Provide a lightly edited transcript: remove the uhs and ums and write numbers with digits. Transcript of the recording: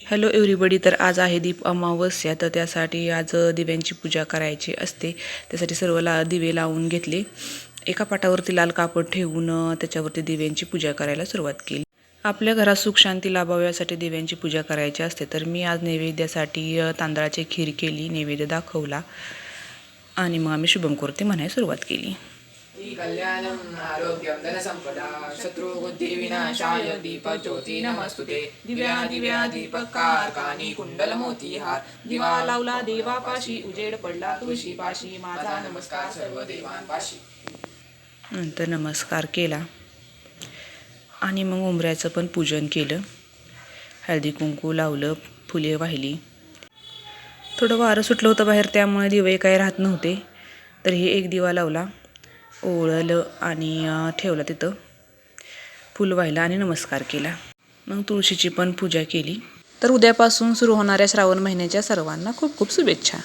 Hello everybody. तर आज आहे दीप अमावस्या. तर त्यासाठी आज दिव्यांची पूजा करायची असते. त्यासाठी सर्व दिवे लावून घेतले. एका पाटावरती लाल कापड ठेवून त्याच्यावरती दिव्यांची पूजा करायला सुरुवात केली. आपल्या घरात सुख शांती लाभावी यासाठी दिव्यांची पूजा करायची असते. तर मी आज नैवेद्यासाठी तांदळाची खीर केली, नैवेद्य दाखवला आणि मग आम्ही शुभंकरोती म्हणायला सुरुवात केली. कल्याणं आरोग्यं धनसंपदा शत्रुबुद्धी विनाशाय दीपज्योती नमस्तुते. दिव्या दिव्या दीपकारकानी कुंडल मोतीहार. दिवा लावला देवापाशी, उजेड पडला तुळशीपाशी. माझा नमस्कार सर्व देवांपाशी. नंतर नमस्कार केला आणि मग उंबऱ्याचं पण पूजन केलं. हळदी कुंकू लावलं, फुले वाहिली. थोडं वारं सुटलं होतं बाहेर, त्यामुळे दिवे काही राहत नव्हते. तर हे एक दिवा लावला, ओळलं आणि ठेवला तिथं. फुल वाहिला आणि नमस्कार केला. मग तुळशीची पण पूजा केली. तर उद्यापासून सुरू होणाऱ्या श्रावण महिन्याच्या सर्वांना खूप खूप शुभेच्छा.